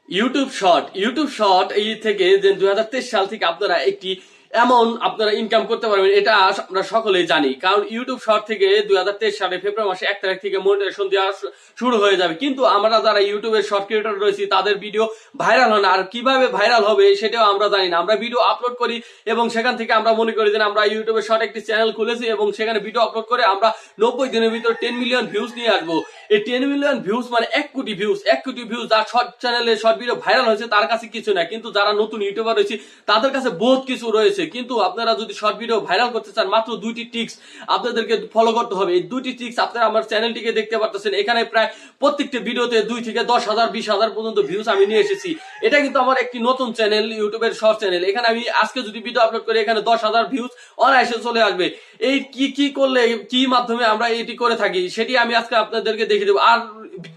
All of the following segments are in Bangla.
ইউটিউব শর্ট এই থেকে যে 2023 সাল থেকে আপনারা একটি এমন আপনারা ইনকাম করতে পারবেন, এটা আমরা সকলেই জানি। কারণ ইউটিউব শর্ট থেকে 2023 সালে ফেব্রুয়ারি মাসে 1 তারিখ থেকে মনিটাইজেশন দেওয়া শুরু হয়ে যাবে। কিন্তু আমরা যারা ইউটিউবের শর্ট ক্রিয়েটর রয়েছি তাদের ভিডিও ভাইরাল হয় না। আর কিভাবে ভাইরাল হবে সেটাও আমরা জানি না। আমরা ভিডিও আপলোড করি এবং সেখান থেকে আমরা মনে করি যে আমরা ইউটিউবের শর্ট একটি চ্যানেল খুলেছি এবং সেখানে ভিডিও আপলোড করে আমরা 90 দিনের ভিতর 10 মিলিয়ন ভিউজ নিয়ে আসবো। এই 10 মিলিয়ন ভিউজ মানে 1 কোটি ভিউজ। 1 কোটি ভিউজ যার শর্ট চ্যানেলে শর্ট ভিডিও ভাইরাল হয়েছে তার কাছে কিছু না, কিন্তু যারা নতুন ইউটিউবার রয়েছে তাদের কাছে বহুত কিছু রয়েছে। কিন্তু আপনারা যদি শর্ট ভিডিও ভাইরাল করতে চান, মাত্র 2টি টিপস আপনাদেরকে ফলো করতে হবে। এই 2টি টিপস আপনারা আমার চ্যানেলটিকে দেখতে পাচ্ছেন। এখানে প্রায় প্রত্যেকটি ভিডিওতে 2 থেকে 10,000 20,000 পর্যন্ত ভিউজ আমি নিয়ে এসেছি। এটা কিন্তু আমার একটি নতুন চ্যানেল, ইউটিউবের শর্ট চ্যানেল। এখানে আমি আজকে যদি ভিডিও আপলোড করি এখানে 10,000 ভিউজ অনায়াসে চলে আসবে। এই কি করলে কি মাধ্যমে আমরা এটি করে থাকি সেটি আমি আজকে আপনাদেরকে দেখিয়ে দেবো। আর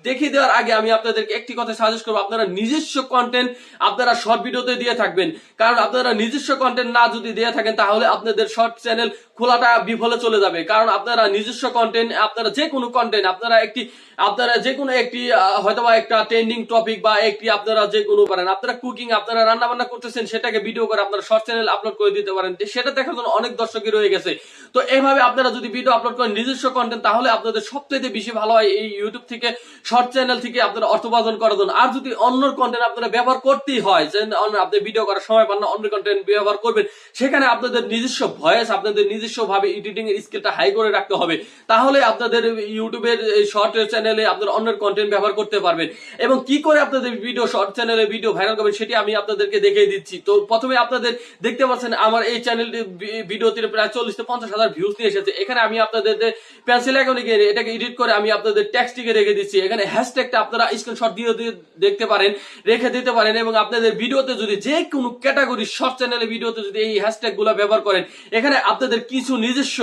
দেখিয়ে দেওয়ার আগে আমি আপনাদেরকে একটি কথা সাজেস্ট করবো, আপনারা নিজস্ব কন্টেন্ট আপনারা শর্ট ভিডিওতে দিয়ে থাকবেন। কারণ আপনারা নিজস্ব কন্টেন্ট না যদি দিয়ে থাকেন তাহলে আপনাদের শর্ট চ্যানেল খোলাটা বিফলে চলে যাবে। কারণ আপনারা নিজস্ব কন্টেন্ট, আপনারা যে কোনো কন্টেন্ট আপনারা যে কোনো একটি হয়তোবা একটা ট্রেন্ডিং টপিক বা একটি আপনারা যে কোনো পারেন, আপনারা কুকিং, আপনারা রান্না বান্না করতেছেন সেটাকে ভিডিও করে আপনারা শর্ট চ্যানেল আপলোড করে দিতে পারেন। সেটা দেখার জন্য অনেক দর্শকই রয়ে গেছে। তো এইভাবে আপনারা যদি ভিডিও আপলোড করেন নিজস্ব কন্টেন্ট, তাহলে আপনাদের সবচেয়ে বেশি ভালো হয় এই ইউটিউব থেকে শর্ট চ্যানেল থেকে আপনারা অর্থ উপার্জন করার জন্য। আর যদি অন্য কন্টেন্ট আপনারা ব্যবহার করতেই হয়, যে আপনি ভিডিও করার সময় পান না, অন্য কন্টেন্ট ব্যবহার করবেন, সেখানে আপনাদের নিজস্ব ভয়েস, আপনাদের নিজস্ব ভাবে এডিটিং এর স্কিলটা হাই করে রাখতে হবে। তাহলে আপনাদের ইউটিউবের শর্ট চ্যানেলে আপনারা অন্যের কন্টেন্ট ব্যবহার করতে পারবেন। এবং কি করে আপনাদের ভিডিও শর্ট চ্যানেলে ভিডিও ভাইরাল করবেন সেটি আমি আপনাদেরকে দেখিয়ে দিচ্ছি। তো প্রথমে আপনাদের দেখতে পাচ্ছেন আমার এই চ্যানেলটি ভিডিওতে প্রায় 40 থেকে 50,000 ভিউজ নিয়ে এসেছে। এখানে আমি আপনাদের পেন্সিল আইকনে গিয়ে এটাকে এডিট করে আমি আপনাদের টেক্সটটিকে রেখে দিচ্ছি। এখানে হ্যাশট্যাগটা আপনারা স্ক্রিনশট দিয়ে দেখতে পারেন, রেখে দিতে পারেন। এবং আপনাদের ভিডিওতে যদি যে কোনো ক্যাটাগরি শর্ট চ্যানেলে ভিডিওতে যদি এই হ্যাশট্যাগ গুলা ব্যবহার করেন, এখানে আপনাদের কিছু নিজস্ব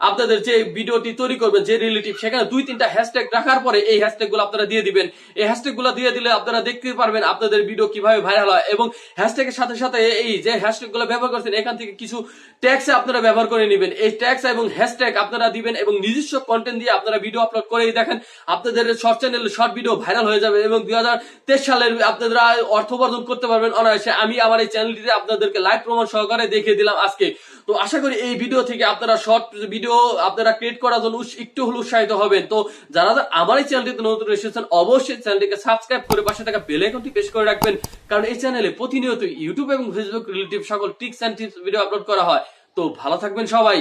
আপনাদের যে ভিডিওটি তৈরি করবেন যে রিলেটিভ, সেখানে 2-3টা হ্যাশট্যাগ রাখার পরে এই হ্যাশট্যাগ গুলো আপনারা দিয়ে দিবেন। এই হ্যাশট্যাগ গুলো দিয়ে দিলে আপনারা দেখতে পারবেন আপনাদের ভিডিও কিভাবে ভাইরাল হয়। এবং হ্যাশট্যাগের সাথে সাথে এই যে হ্যাশট্যাগ গুলো ব্যবহার করছেন এখান থেকে কিছু ট্যাগস আপনারা ব্যবহার করে নেবেন। এই ট্যাগস এবং হ্যাশট্যাগ আপনারা দিবেন এবং নিজস্ব কন্টেন্ট দিয়ে আপনারা ভিডিও আপলোড করেই দেখেন আপনাদের শর্ট চ্যানেলে শর্ট ভিডিও ভাইরাল হয়ে যাবে এবং 2023 সালের আপনারা অর্থ উপার্জন করতে পারবেন অনায়াসে। আমি আমার এই চ্যানেলটিতে আপনাদেরকে লাইভ প্রমাণ সহকারে দেখিয়ে দিলাম আজকে। তো আশা করি এই ভিডিও থেকে আপনারা শর্ট ভিডিও আপনারা ক্রিয়েট করার জন্য একটু হলে উৎসাহিত হবেন। তো যারা আমার এই চ্যানেলটিতে নতুন এসেছেন অবশ্যই চ্যানেলটিকে সাবস্ক্রাইব করে পাশে থাকা বেল আইকনটি প্রেস করে রাখবেন। কারণ এই চ্যানেলে প্রতিনিয়ত ইউটিউব এবং ফেসবুক রিলেটিভ সকল tips and tips video upload করা হয়। তো ভালো থাকবেন সবাই।